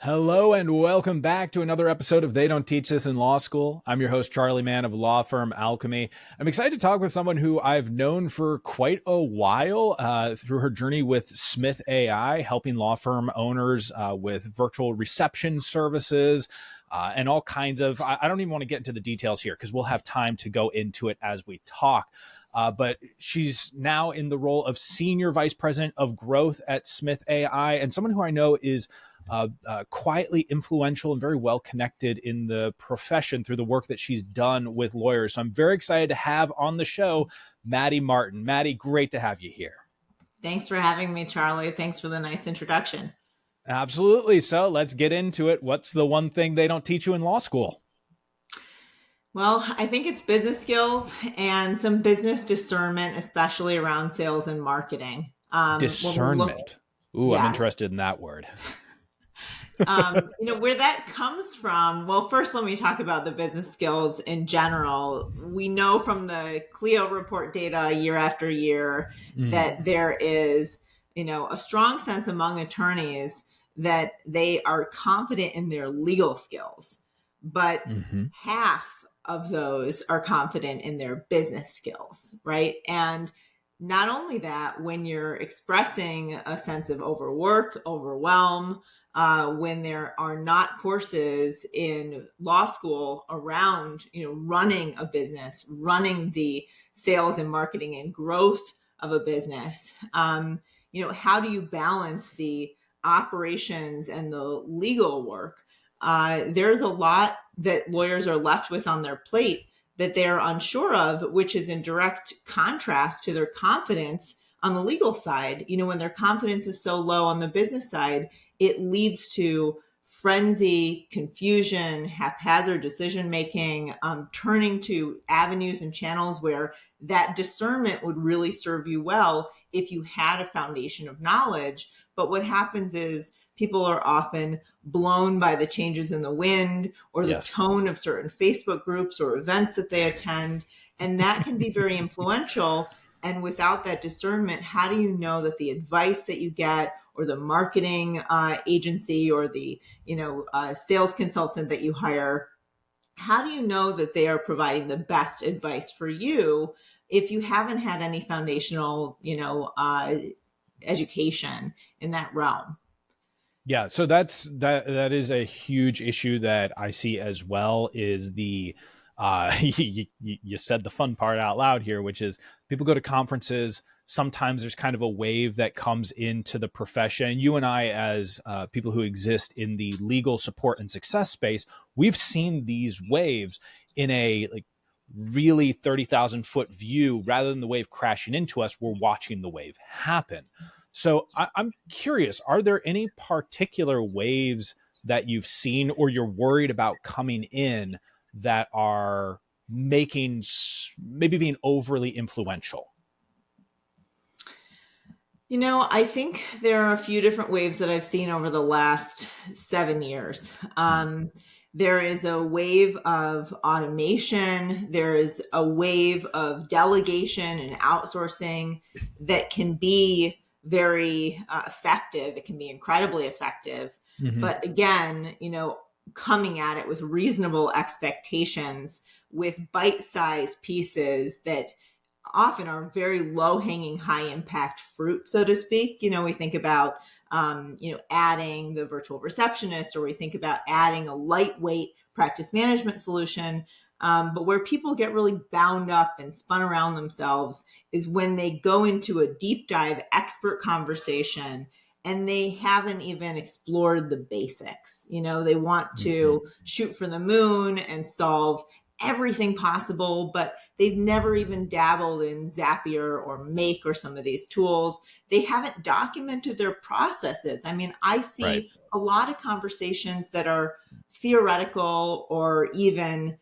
Hello and welcome back to another episode of They Don't Teach This in Law School. I'm your host, Charlie Mann of law firm Alchemy. I'm excited to talk with someone who I've known for quite a while through her journey with Smith.ai, helping law firm owners with virtual reception services and all kinds of, I don't even want to get into the details here because we'll have time to go into it as we talk. But she's now in the role of Senior Vice President of Growth at Smith.ai, and someone who I know is quietly influential and very well connected in the profession through the work that she's done with lawyers. So I'm very excited to have on the show Maddy Martin. Maddy, great to have you here. Thanks for having me, Charlie. Thanks for the nice introduction. Absolutely. So let's get into it. What's the one thing they don't teach you in law school? Well, I think it's business skills and some business discernment, especially around sales and marketing. Discernment. Ooh, yes. I'm interested in that word. Where that comes from. Well, first, let me talk about the business skills in general. We know from the Clio report data year after year that there is, a strong sense among attorneys that they are confident in their legal skills, but half of those are confident in their business skills, right? And not only that, when you're expressing a sense of overwork, overwhelm, when there are not courses in law school around, running a business, running the sales and marketing and growth of a business, how do you balance the operations and the legal work? There's a lot that lawyers are left with on their plate that they're unsure of, which is in direct contrast to their confidence on the legal side. When their confidence is so low on the business side, it leads to frenzy, confusion, haphazard decision-making, turning to avenues and channels where that discernment would really serve you well if you had a foundation of knowledge. But what happens is people are often blown by the changes in the wind or the tone of certain Facebook groups or events that they attend. And that can be very influential. And without that discernment, how do you know that the advice that you get or the marketing agency or the sales consultant that you hire, how do you know that they are providing the best advice for you if you haven't had any foundational education in that realm? Yeah, so that is a huge issue that I see as well. Is the you said the fun part out loud here, which is people go to conferences. Sometimes there's kind of a wave that comes into the profession. You and I, as people who exist in the legal support and success space, we've seen these waves in a really 30,000 foot view. Rather than the wave crashing into us, we're watching the wave happen. So I'm curious, are there any particular waves that you've seen or you're worried about coming in that are maybe being overly influential? I think there are a few different waves that I've seen over the last 7 years. There is a wave of automation. There is a wave of delegation and outsourcing that can be very effective. It can be incredibly effective. But again, coming at it with reasonable expectations, with bite-sized pieces that often are very low-hanging, high-impact fruit, so to speak. We think about, adding the virtual receptionist, or we think about adding a lightweight practice management solution. But where people get really bound up and spun around themselves is when they go into a deep dive expert conversation and they haven't even explored the basics. They want to shoot for the moon and solve everything possible, but they've never even dabbled in Zapier or Make or some of these tools. They haven't documented their processes. I see a lot of conversations that are theoretical or even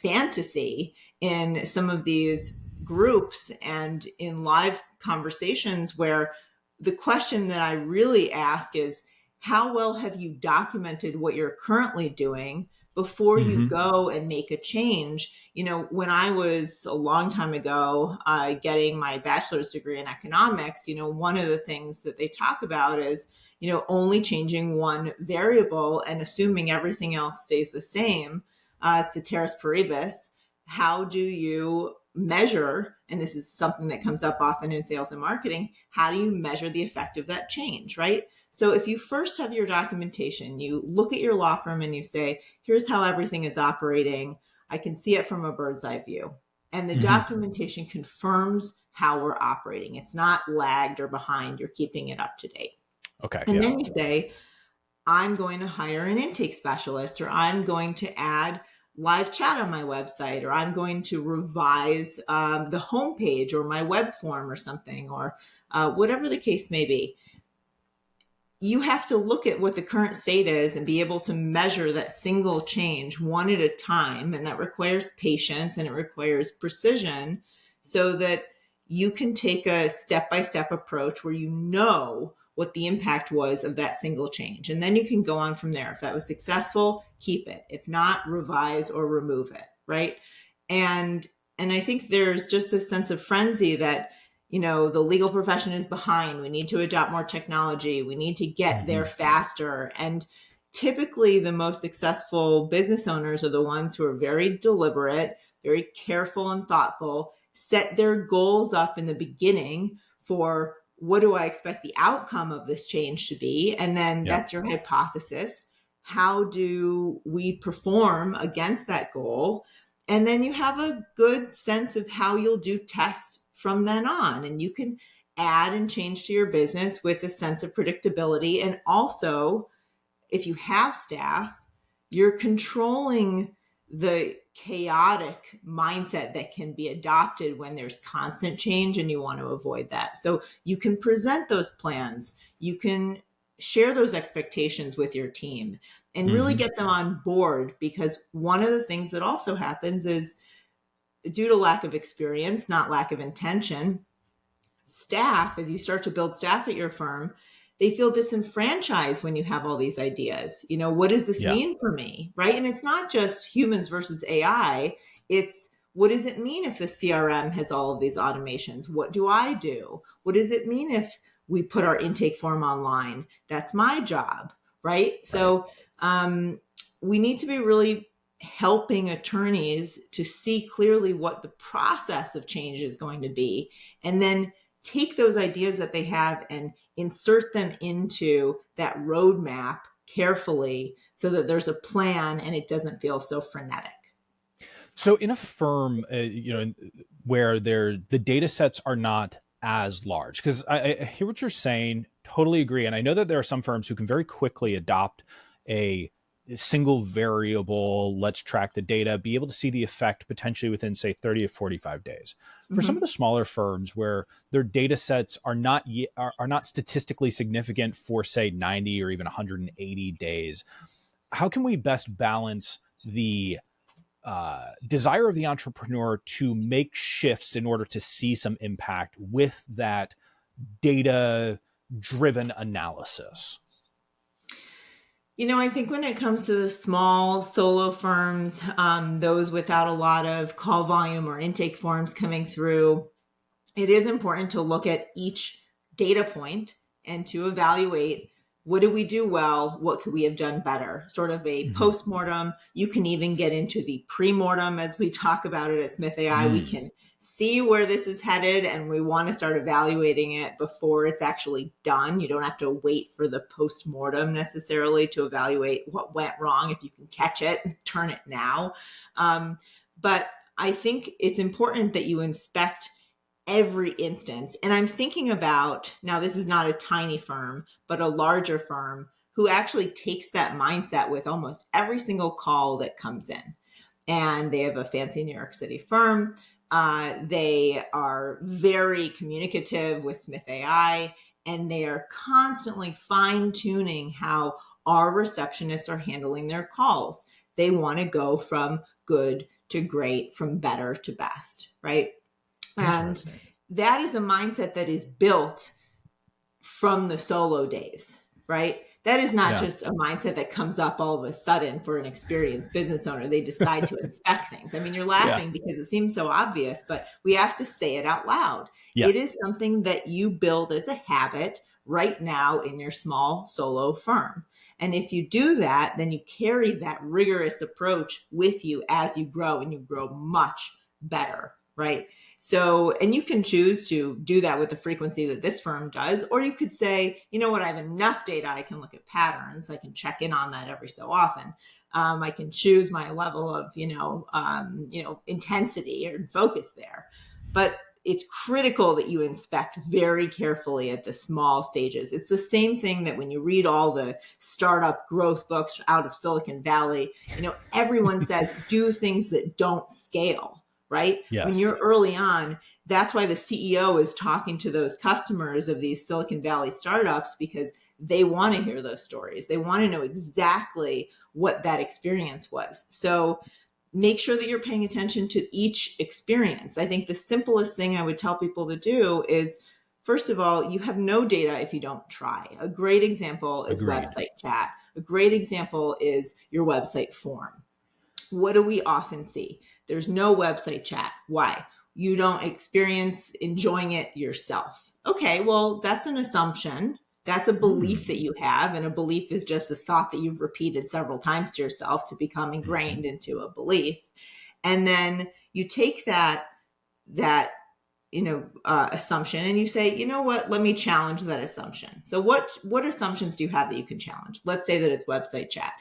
fantasy in some of these groups and in live conversations where the question that I really ask is, how well have you documented what you're currently doing before you go and make a change? When I was a long time ago getting my bachelor's degree in economics, one of the things that they talk about is, only changing one variable and assuming everything else stays the same, ceteris paribus, how do you measure, and this is something that comes up often in sales and marketing, how do you measure the effect of that change, right? So if you first have your documentation, you look at your law firm and you say, here's how everything is operating. I can see it from a bird's eye view. And the documentation confirms how we're operating. It's not lagged or behind. You're keeping it up to date. Okay. And then you say, I'm going to hire an intake specialist, or I'm going to add live chat on my website, or I'm going to revise the homepage or my web form or something, or whatever the case may be. You have to look at what the current state is and be able to measure that single change one at a time. And that requires patience and it requires precision so that you can take a step-by-step approach where you know what the impact was of that single change. And then you can go on from there. If that was successful, keep it. If not, revise or remove it, right? And I think there's just this sense of frenzy that, the legal profession is behind. We need to adopt more technology. We need to get there faster. And typically the most successful business owners are the ones who are very deliberate, very careful and thoughtful, set their goals up in the beginning for what do I expect the outcome of this change to be? And then that's your hypothesis. How do we perform against that goal? And then you have a good sense of how you'll do tests from then on. And you can add and change to your business with a sense of predictability. And also, if you have staff, you're controlling the chaotic mindset that can be adopted when there's constant change, and you want to avoid that. So you can present those plans, you can share those expectations with your team and really get them on board, because one of the things that also happens is, due to lack of experience, not lack of intention, staff, as you start to build staff at your firm, they feel disenfranchised when you have all these ideas. What does this mean for me, right? And it's not just humans versus AI. It's, what does it mean if the CRM has all of these automations? What do I do? What does it mean if we put our intake form online? That's my job, right? So we need to be really helping attorneys to see clearly what the process of change is going to be, and then take those ideas that they have and insert them into that roadmap carefully so that there's a plan and it doesn't feel so frenetic. So in a firm, where the data sets are not as large, because I hear what you're saying, totally agree. And I know that there are some firms who can very quickly adopt a single variable, let's track the data, be able to see the effect potentially within, say, 30 to 45 days. For some of the smaller firms where their data sets are not statistically significant for, say, 90 or even 180 days, how can we best balance the desire of the entrepreneur to make shifts in order to see some impact with that data-driven analysis? I think when it comes to the small solo firms, those without a lot of call volume or intake forms coming through, it is important to look at each data point and to evaluate, what did we do well? What could we have done better? Sort of a postmortem. You can even get into the premortem, as we talk about it at Smith.ai. We can see where this is headed, and we want to start evaluating it before it's actually done. You don't have to wait for the postmortem necessarily to evaluate what went wrong. If you can catch it, turn it now. But I think it's important that you inspect every instance. And I'm thinking about, now this is not a tiny firm, but a larger firm who actually takes that mindset with almost every single call that comes in. And they have a fancy New York City firm. They are very communicative with Smith.ai, and they are constantly fine-tuning how our receptionists are handling their calls. They want to go from good to great, from better to best, right? And that is a mindset that is built from the solo days, right? That is not just a mindset that comes up all of a sudden for an experienced business owner. They decide to inspect things. I mean, you're laughing because it seems so obvious, but we have to say it out loud. Yes. It is something that you build as a habit right now in your small solo firm. And if you do that, then you carry that rigorous approach with you as you grow, and you grow much better, right? So, and you can choose to do that with the frequency that this firm does, or you could say, you know what, I have enough data, I can look at patterns, I can check in on that every so often. I can choose my level of, intensity or focus there. But it's critical that you inspect very carefully at the small stages. It's the same thing that when you read all the startup growth books out of Silicon Valley, everyone says do things that don't scale, right? When Yes. you're early on, that's why the CEO is talking to those customers of these Silicon Valley startups, because they want to hear those stories. They want to know exactly what that experience was. So make sure that you're paying attention to each experience. I think the simplest thing I would tell people to do is, first of all, you have no data if you don't try. A great example is Agreed. website chat. A great example is your website form. What do we often see? There's no website chat. Why? You don't experience enjoying it yourself. Okay, well, that's an assumption. That's a belief that you have. And a belief is just a thought that you've repeated several times to yourself to become ingrained into a belief. And then you take that assumption, and you say, you know what, let me challenge that assumption. So what assumptions do you have that you can challenge? Let's say that it's website chat.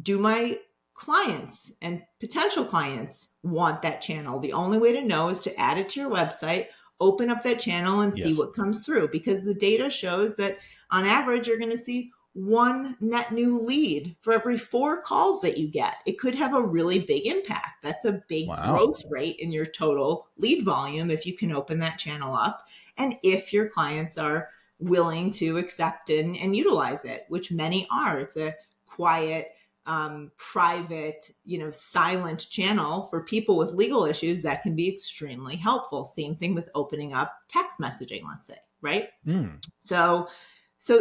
Do my clients and potential clients want that channel? The only way to know is to add it to your website, open up that channel, and see Yes. what comes through, because the data shows that on average you're going to see one net new lead for every 4 calls that you get. It could have a really big impact. That's a big Wow. growth rate in your total lead volume if you can open that channel up, and if your clients are willing to accept and utilize it, which many are. It's a quiet, private, silent channel for people with legal issues that can be extremely helpful. Same thing with opening up text messaging, let's say, right? So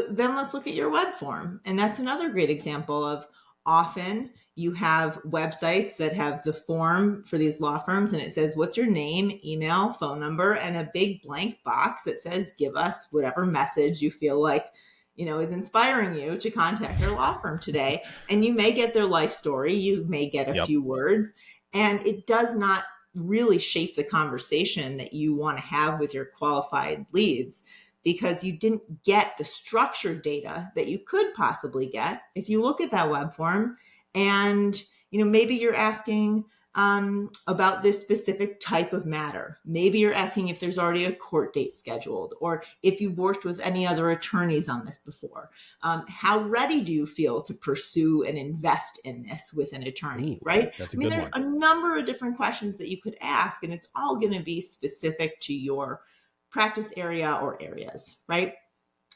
then let's look at your web form. And that's another great example of, often you have websites that have the form for these law firms, and it says, what's your name, email, phone number, and a big blank box that says, give us whatever message you feel like is inspiring you to contact their law firm today. And you may get their life story, you may get a Yep. few words, and it does not really shape the conversation that you want to have with your qualified leads, because you didn't get the structured data that you could possibly get if you look at that web form. And maybe you're asking about this specific type of matter. Maybe you're asking if there's already a court date scheduled, or if you've worked with any other attorneys on this before. How ready do you feel to pursue and invest in this with an attorney, right? That's a I mean, good there's one. a number of different questions that you could ask, and it's all going to be specific to your practice area or areas, right?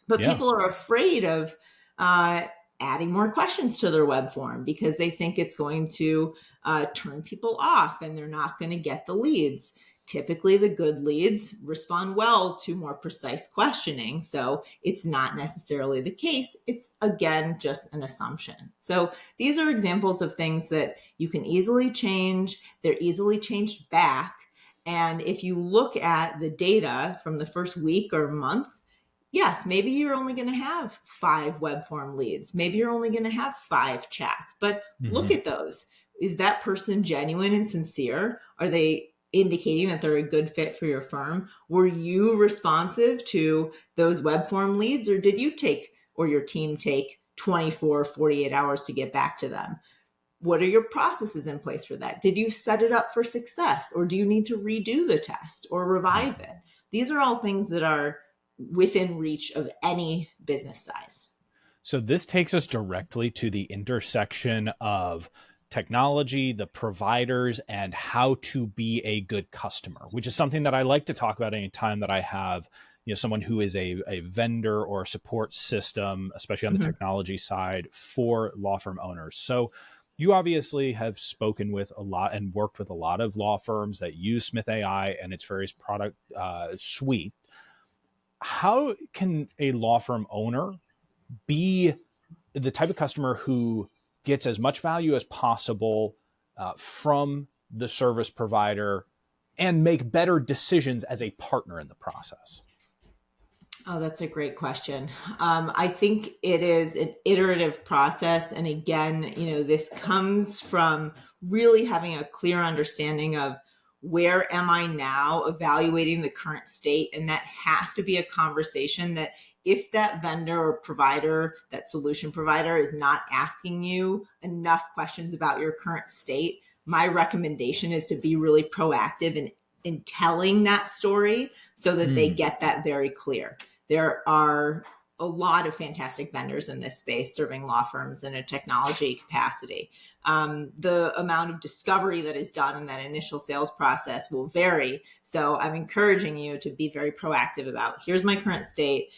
But Yeah. people are afraid of adding more questions to their web form because they think it's going to turn people off and they're not going to get the leads. Typically, the good leads respond well to more precise questioning. So it's not necessarily the case. It's, again, just an assumption. So these are examples of things that you can easily change. They're easily changed back. And if you look at the data from the first week or month, yes, maybe you're only going to have 5 web form leads. Maybe you're only going to have 5 chats, but look at those. Is that person genuine and sincere? Are they indicating that they're a good fit for your firm? Were you responsive to those web form leads, or did you take, or your team take 24, 48 hours to get back to them? What are your processes in place for that? Did you set it up for success, or do you need to redo the test or revise it? These are all things that are within reach of any business size. So this takes us directly to the intersection of technology, the providers, and how to be a good customer, which is something that I like to talk about anytime that I have someone who is a vendor or a support system, especially on the technology side, for law firm owners. So you obviously have spoken with a lot and worked with a lot of law firms that use Smith.ai and its various product suite. How can a law firm owner be the type of customer who gets as much value as possible from the service provider and make better decisions as a partner in the process? Oh, that's a great question. I think it is an iterative process. And again, this comes from really having a clear understanding of where am I now, evaluating the current state. And that has to be a conversation that if that vendor or provider, that solution provider is not asking you enough questions about your current state, my recommendation is to be really proactive in telling that story so that they get that very clear. There are a lot of fantastic vendors in this space serving law firms in a technology capacity. The amount of discovery that is done in that initial sales process will vary. So I'm encouraging you to be very proactive about here's my current state.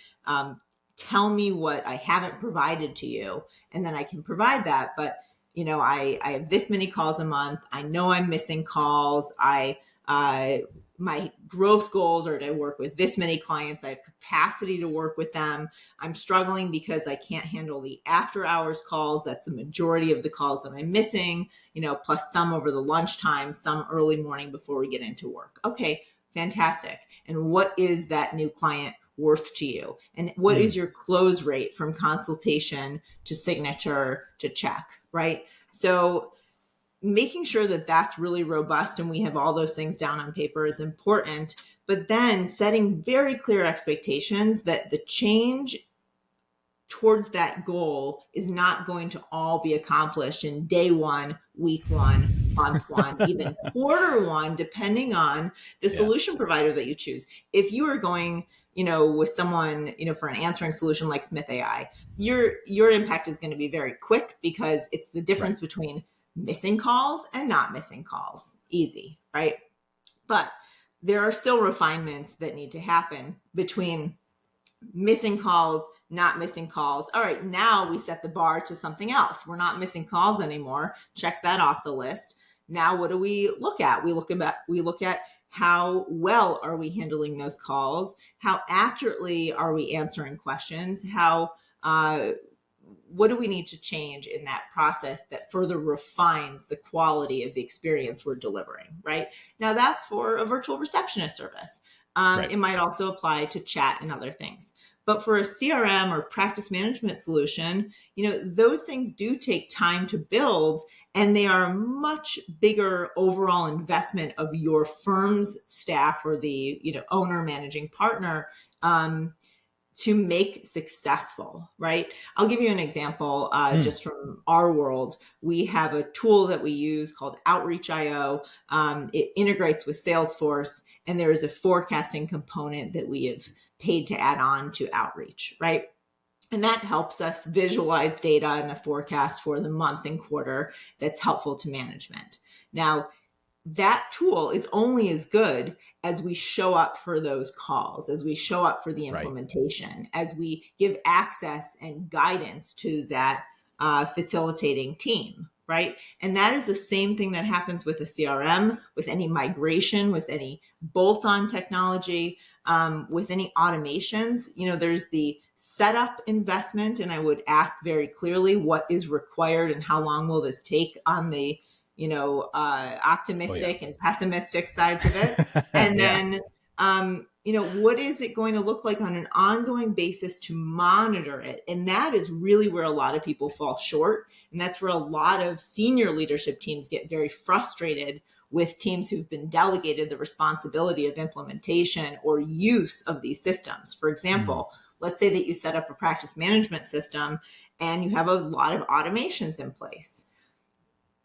Tell me what I haven't provided to you, and then I can provide that. But I have this many calls a month. I know I'm missing calls. My growth goals are to work with this many clients. I have capacity to work with them. I'm struggling because I can't handle the after hours calls. That's the majority of the calls that I'm missing, plus some over the lunchtime, some early morning before we get into work. Okay, fantastic. And what is that new client worth to you? And what is your close rate from consultation to signature to check, right? So making sure that that's really robust and we have all those things down on paper is important, but then setting very clear expectations that the change towards that goal is not going to all be accomplished in day one, week one, month one, even quarter one, depending on the solution provider that you choose. If you are going, with someone, for an answering solution like Smith.ai, your impact is going to be very quick because it's the difference between missing calls and not missing calls. Easy, right? But there are still refinements that need to happen between missing calls, not missing calls. All right, now we set the bar to something else. We're not missing calls anymore. Check that off the list. Now what do we look at? We look at how well are we handling those calls? How accurately are we answering questions? What do we need to change in that process that further refines the quality of the experience we're delivering, right? Now that's for a virtual receptionist service. It might also apply to chat and other things. But for a CRM or practice management solution, those things do take time to build, and they are a much bigger overall investment of your firm's staff or the owner managing partner to make successful, right? I'll give you an example just from our world. We have a tool that we use called Outreach.io. It integrates with Salesforce, and there is a forecasting component that we have paid to add on to Outreach, right? And that helps us visualize data and a forecast for the month and quarter that's helpful to management. Now, that tool is only as good as we show up for those calls, as we show up for the implementation, as we give access and guidance to that facilitating team, right? And that is the same thing that happens with a CRM, with any migration, with any bolt-on technology, with any automations. There's the setup investment, and I would ask very clearly what is required and how long will this take on the optimistic and pessimistic sides of it. And then, what is it going to look like on an ongoing basis to monitor it? And that is really where a lot of people fall short. And that's where a lot of senior leadership teams get very frustrated with teams who've been delegated the responsibility of implementation or use of these systems. For example, let's say that you set up a practice management system and you have a lot of automations in place.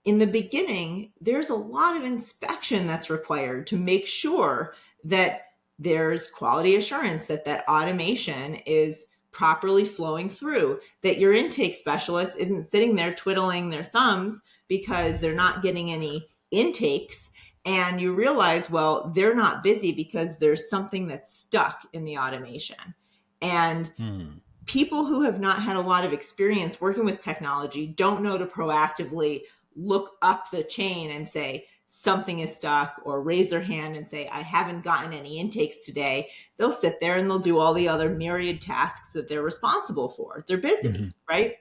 In the beginning, there's a lot of inspection that's required to make sure that there's quality assurance that that automation is properly flowing through, that your intake specialist isn't sitting there twiddling their thumbs because they're not getting any intakes. And you realize, well, they're not busy because there's something that's stuck in the automation. And people who have not had a lot of experience working with technology don't know to proactively look up the chain and say something is stuck, or raise their hand and say, I haven't gotten any intakes today. They'll sit there and they'll do all the other myriad tasks that they're responsible for. They're busy, right?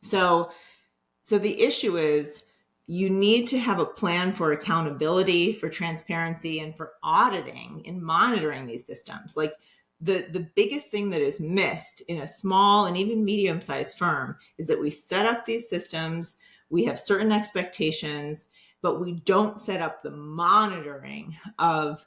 So the issue is you need to have a plan for accountability, for transparency, and for auditing and monitoring these systems. Like, the biggest thing that is missed in a small and even medium-sized firm is that we set up these systems, we have certain expectations, but we don't set up the monitoring of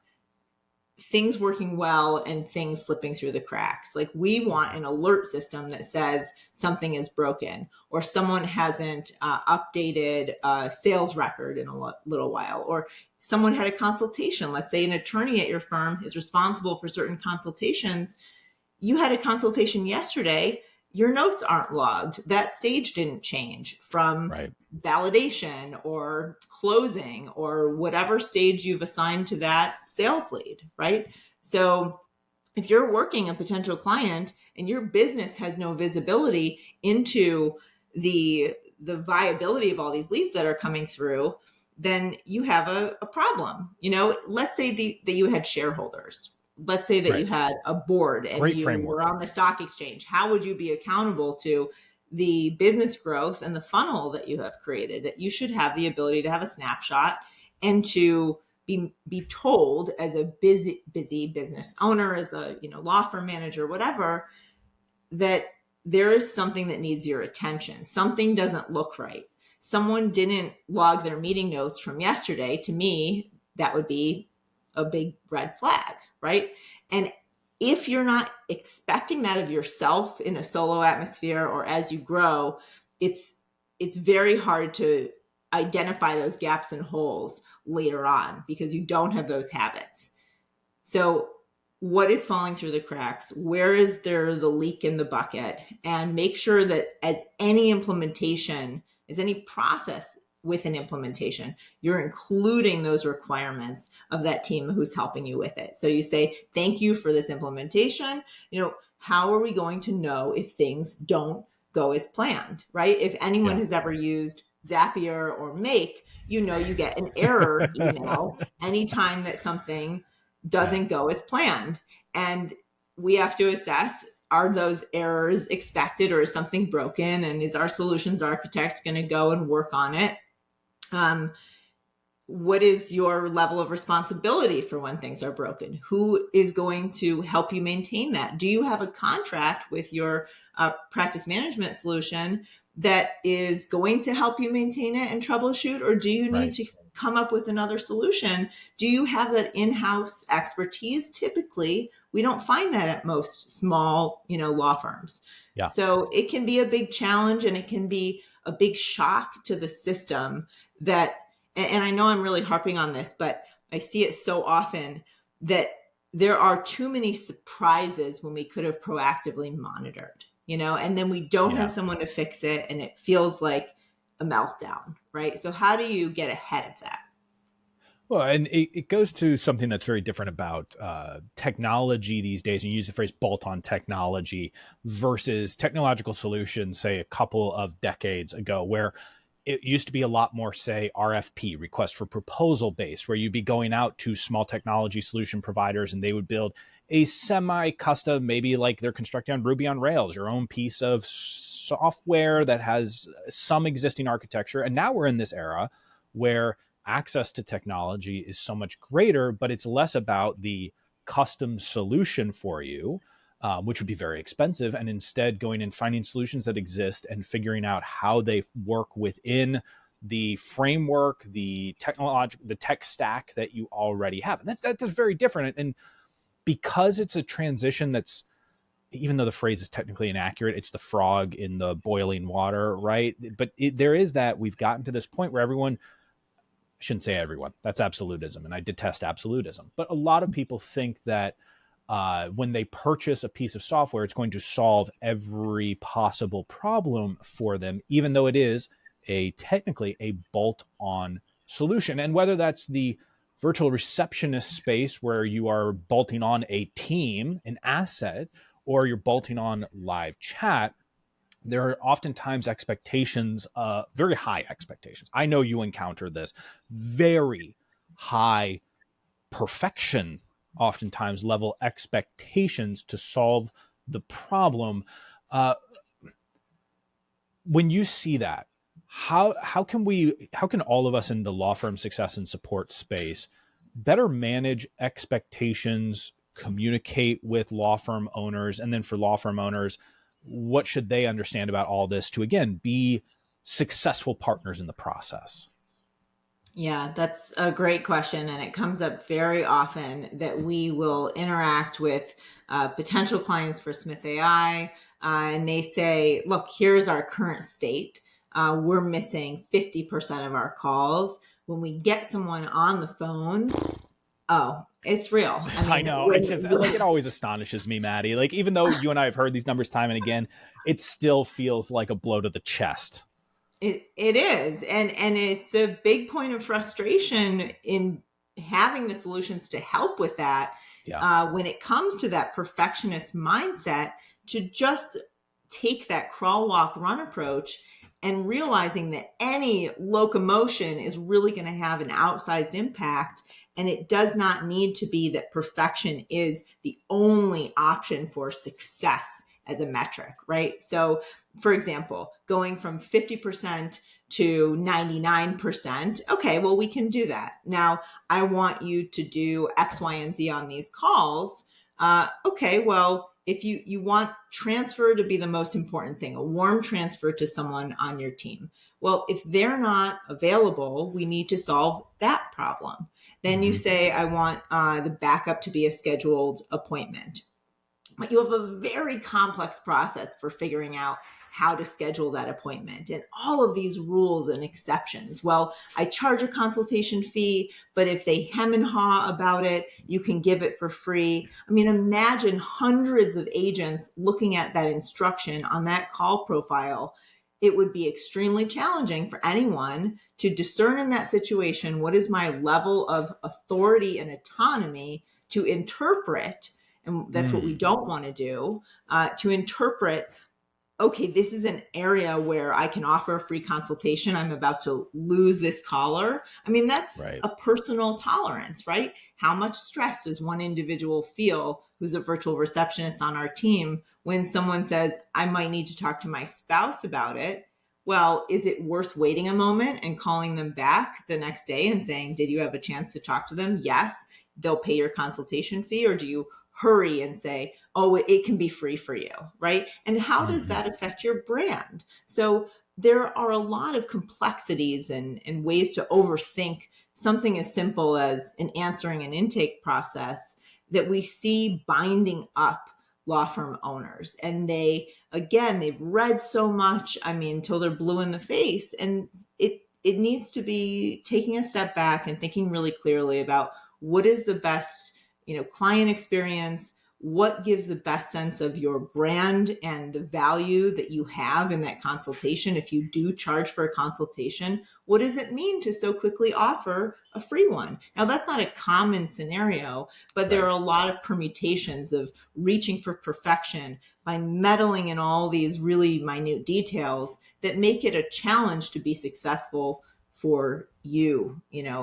things working well and things slipping through the cracks. Like, we want an alert system that says something is broken, or someone hasn't updated a sales record in a little while, or someone had a consultation. Let's say an attorney at your firm is responsible for certain consultations. You had a consultation yesterday, your notes aren't logged. That stage didn't change from Right. validation or closing or whatever stage you've assigned to that sales lead, right? So if you're working a potential client and your business has no visibility into the viability of all these leads that are coming through, then you have a problem. Let's say that you had shareholders. Let's say that you Right. had a board and Great you were framework. on the stock exchange. How would you be accountable to the business growth and the funnel that you have created? You should have the ability to have a snapshot and to be told, as a busy business owner, as a law firm manager, whatever, that there is something that needs your attention. Something doesn't look right. Someone didn't log their meeting notes from yesterday. To me, that would be a big red flag, right? And if you're not expecting that of yourself in a solo atmosphere or as you grow, it's very hard to identify those gaps and holes later on because you don't have those habits. So what is falling through the cracks? Where is there the leak in the bucket? And make sure that as any process with an implementation, you're including those requirements of that team who's helping you with it. So you say, thank you for this implementation. How are we going to know if things don't go as planned, right? If anyone Yeah. has ever used Zapier or Make, you get an error email anytime that something doesn't go as planned. And we have to assess, are those errors expected, or is something broken? And is our solutions architect going to go and work on it? What is your level of responsibility for when things are broken? Who is going to help you maintain that? Do you have a contract with your practice management solution that is going to help you maintain it and troubleshoot, or do you need Right. to come up with another solution? Do you have that in-house expertise? Typically, we don't find that at most small, law firms. Yeah. So it can be a big challenge, and it can be a big shock to the system that, and I know I'm really harping on this, but I see it so often that there are too many surprises when we could have proactively monitored, and then we don't have someone to fix it, and it feels like a meltdown, right? So how do you get ahead of that? Well, and it goes to something that's very different about technology these days. And you use the phrase bolt-on technology versus technological solutions, say a couple of decades ago, where it used to be a lot more, say, RFP, request for proposal based, where you'd be going out to small technology solution providers and they would build a semi-custom, maybe like they're constructing on Ruby on Rails, your own piece of software that has some existing architecture. And now we're in this era where access to technology is so much greater, but it's less about the custom solution for you, which would be very expensive, and instead going and finding solutions that exist and figuring out how they work within the framework, the tech stack that you already have. And that's very different. And because it's a transition that's, even though the phrase is technically inaccurate, it's the frog in the boiling water, right? But there is that, we've gotten to this point where everyone, I shouldn't say everyone, that's absolutism, and I detest absolutism, but a lot of people think that when they purchase a piece of software, it's going to solve every possible problem for them, even though it is technically a bolt-on solution. And whether that's the virtual receptionist space where you are bolting on a team, an asset, or you're bolting on live chat, there are oftentimes expectations, very high expectations. I know you encounter this, very high perfection, oftentimes level expectations to solve the problem. Uh, when you see that, how can all of us in the law firm success and support space better manage expectations communicate with law firm owners? And then for law firm owners, what should they understand about all this to, again, be successful partners in the process? Yeah, that's a great question. And it comes up very often that we will interact with potential clients for Smith AI, and they say, look, here's our current state. We're missing 50% of our calls. When we get someone on the phone, oh, it's real. I I mean, know. It's just like, it always astonishes me, Maddy. Like, even though you and I have heard these numbers time and again, it still feels like a blow to the chest. It is, and it's a big point of frustration in having the solutions to help with that. Yeah. When it comes to that perfectionist mindset, to just take that crawl, walk, run approach, and realizing that any locomotion is really going to have an outsized impact, and it does not need to be that perfection is the only option for success as a metric, right? So, for example, going from 50% to 99%, okay, well, we can do that. Now, I want you to do X, Y, and Z on these calls. Okay, well, if you want transfer to be the most important thing, a warm transfer to someone on your team. Well, if they're not available, we need to solve that problem. Then you say, I want the backup to be a scheduled appointment. But you have a very complex process for figuring out how to schedule that appointment and all of these rules and exceptions. Well, I charge a consultation fee, but if they hem and haw about it, you can give it for free. I mean, imagine hundreds of agents looking at that instruction on that call profile. It would be extremely challenging for anyone to discern in that situation, what is my level of authority and autonomy to interpret, and that's what we don't want to do, to interpret, okay, this is an area where I can offer a free consultation. I'm about to lose this caller. I mean, that's Right. a personal tolerance, right? How much stress does one individual feel who's a virtual receptionist on our team when someone says, I might need to talk to my spouse about it? Well, is it worth waiting a moment and calling them back the next day and saying, did you have a chance to talk to them? Yes, they'll pay your consultation fee. Or do you hurry and say, oh, it can be free for you, right? And how does that affect your brand? So there are a lot of complexities and ways to overthink something as simple as an answering an intake process that we see binding up law firm owners. And they've read so much, I mean, until they're blue in the face. And it needs to be taking a step back and thinking really clearly about what is the best client experience, what gives the best sense of your brand and the value that you have in that consultation. If you do charge for a consultation, what does it mean to so quickly offer a free one? Now, that's not a common scenario, but there are a lot of permutations of reaching for perfection by meddling in all these really minute details that make it a challenge to be successful for you,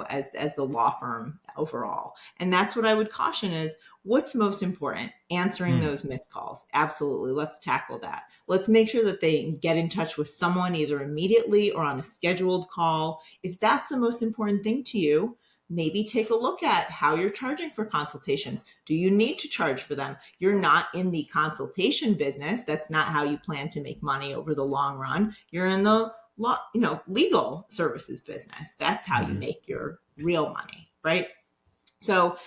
as the law firm overall. And that's what I would caution is, what's most important? Answering those missed calls. Absolutely. Let's tackle that. Let's make sure that they get in touch with someone either immediately or on a scheduled call. If that's the most important thing to you, maybe take a look at how you're charging for consultations. Do you need to charge for them? You're not in the consultation business. That's not how you plan to make money over the long run. You're in the legal services business. That's how you make your real money, right? So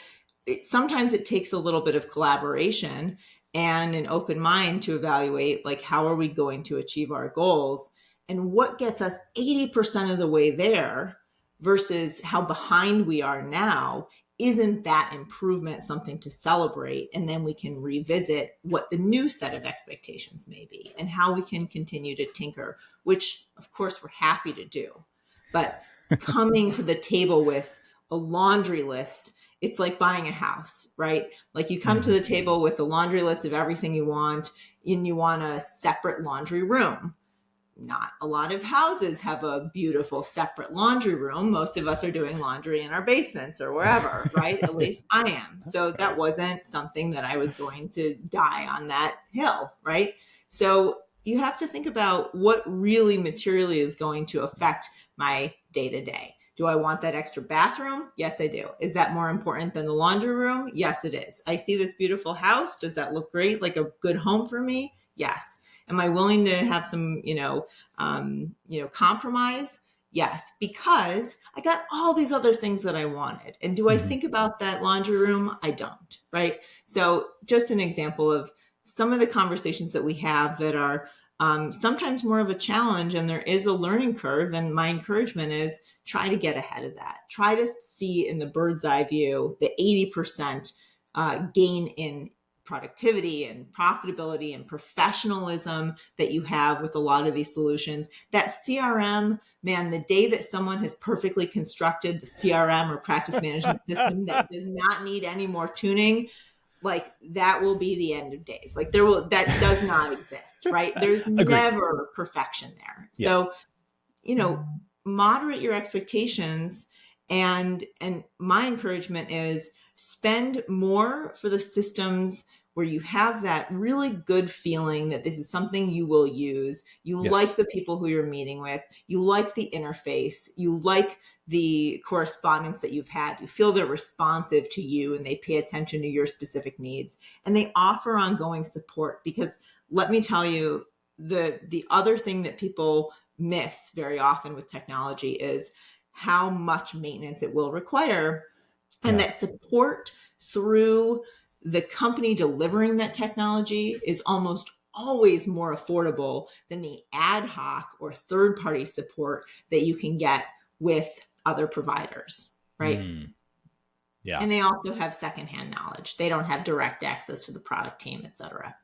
sometimes it takes a little bit of collaboration and an open mind to evaluate, like, how are we going to achieve our goals and what gets us 80% of the way there versus how behind we are now. Isn't that improvement something to celebrate? And then we can revisit what the new set of expectations may be and how we can continue to tinker, which of course we're happy to do. But coming to the table with a laundry list, it's like buying a house, right? Like, you come to the table with a laundry list of everything you want, and you want a separate laundry room. Not a lot of houses have a beautiful separate laundry room. Most of us are doing laundry in our basements or wherever, right? At least I am. So that wasn't something that I was going to die on that hill, right? So you have to think about what really materially is going to affect my day to day. Do I want that extra bathroom? Yes, I do. Is that more important than the laundry room? Yes, it is. I see this beautiful house. Does that look great? Like a good home for me? Yes. Am I willing to have some, compromise? Yes, because I got all these other things that I wanted. And do I Mm-hmm. think about that laundry room? I don't, right? So, just an example of some of the conversations that we have that are sometimes more of a challenge, and there is a learning curve. And my encouragement is try to get ahead of that. Try to see in the bird's eye view the 80% gain in productivity and profitability and professionalism that you have with a lot of these solutions. That CRM, man, the day that someone has perfectly constructed the CRM or practice management system that does not need any more tuning, like that will be the end of days. Like that does not exist, right? There's Agreed. never perfection there. Yeah. So, moderate your expectations, and my encouragement is spend more for the systems where you have that really good feeling that this is something you will use. You Yes. like the people who you're meeting with, you like the interface, you like the correspondence that you've had, you feel they're responsive to you and they pay attention to your specific needs, and they offer ongoing support. Because let me tell you, the other thing that people miss very often with technology is how much maintenance it will require, and Yeah. that support through the company delivering that technology is almost always more affordable than the ad hoc or third party support that you can get with other providers, right? Mm. Yeah. And they also have secondhand knowledge. They don't have direct access to the product team, et cetera.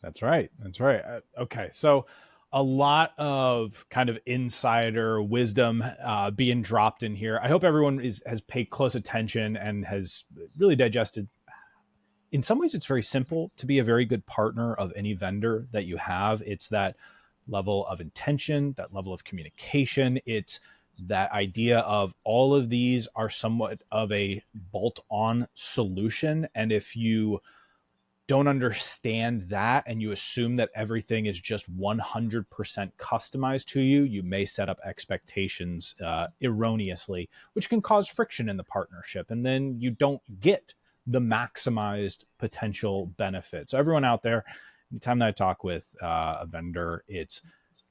That's right. That's right. Okay. So a lot of kind of insider wisdom being dropped in here. I hope everyone has paid close attention and has really digested. In some ways, it's very simple to be a very good partner of any vendor that you have. It's that level of intention, that level of communication. It's that idea of all of these are somewhat of a bolt on solution. And if you don't understand that and you assume that everything is just 100% customized to you, you may set up expectations erroneously, which can cause friction in the partnership. And then you don't get the maximized potential benefit. So, everyone out there, anytime that I talk with a vendor, it's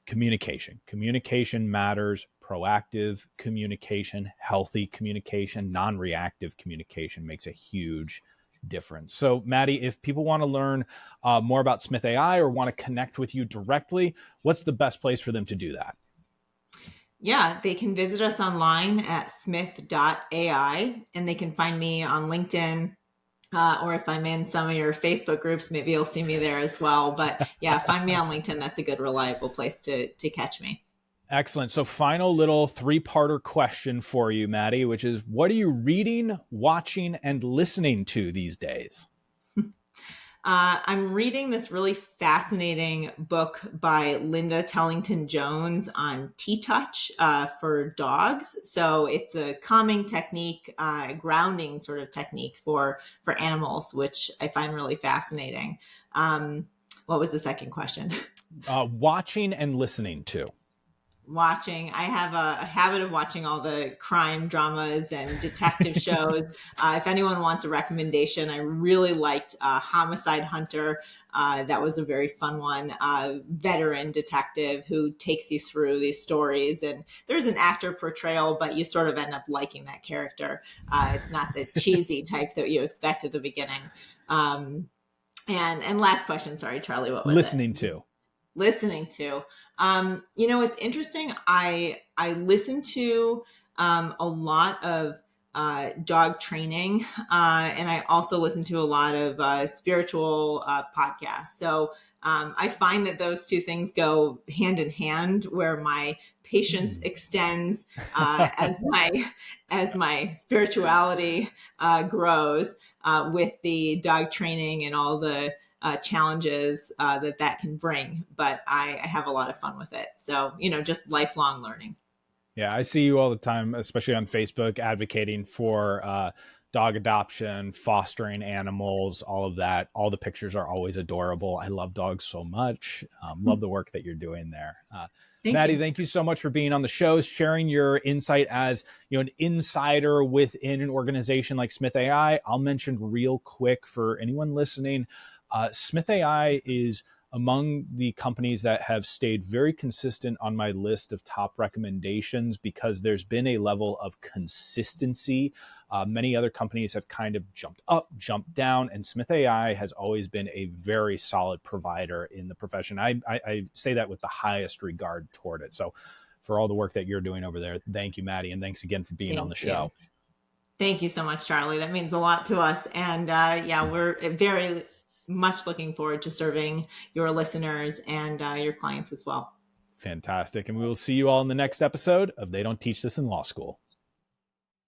communication. Communication matters. Proactive communication, healthy communication, non reactive communication makes a huge difference. So, Maddy, if people want to learn more about Smith AI or want to connect with you directly, what's the best place for them to do that? Yeah, they can visit us online at smith.ai, and they can find me on LinkedIn. Or if I'm in some of your Facebook groups, maybe you'll see me there as well. But yeah, find me on LinkedIn. That's a good, reliable place to catch me. Excellent. So, final little three-parter question for you, Maddy, which is what are you reading, watching, and listening to these days? I'm reading this really fascinating book by Linda Tellington Jones on T-Touch for dogs. So it's a calming technique, grounding sort of technique for animals, which I find really fascinating. What was the second question? Watching and listening to. Watching, I have a habit of watching all the crime dramas and detective shows. If anyone wants a recommendation, I really liked Homicide Hunter. That was a very fun one. Veteran detective who takes you through these stories, and there's an actor portrayal, but you sort of end up liking that character. It's not the cheesy type that you expect at the beginning. And last question, sorry, Charlie, what was it? Listening to. Listening to. It's interesting. I listen to a lot of dog training, and I also listen to a lot of spiritual podcasts. So I find that those two things go hand in hand, where my patience extends as my spirituality grows with the dog training and all the challenges that can bring. But I have a lot of fun with it. So, just lifelong learning. Yeah, I see you all the time, especially on Facebook, advocating for dog adoption, fostering animals, all of that. All the pictures are always adorable. I love dogs so much. Love the work that you're doing there. Thank Maddy, you. thank you so much for being on the show, sharing your insight as an insider within an organization like Smith AI. I'll mention real quick for anyone listening, Smith AI is among the companies that have stayed very consistent on my list of top recommendations because there's been a level of consistency. Many other companies have kind of jumped up, jumped down, and Smith AI has always been a very solid provider in the profession. I say that with the highest regard toward it. So, for all the work that you're doing over there, thank you, Maddy, and thanks again for being on the Thank you. show. Thank you so much, Charlie. That means a lot to us. And yeah, we're very much looking forward to serving your listeners and your clients as well. Fantastic. And we will see you all in the next episode of They Don't Teach This in Law School.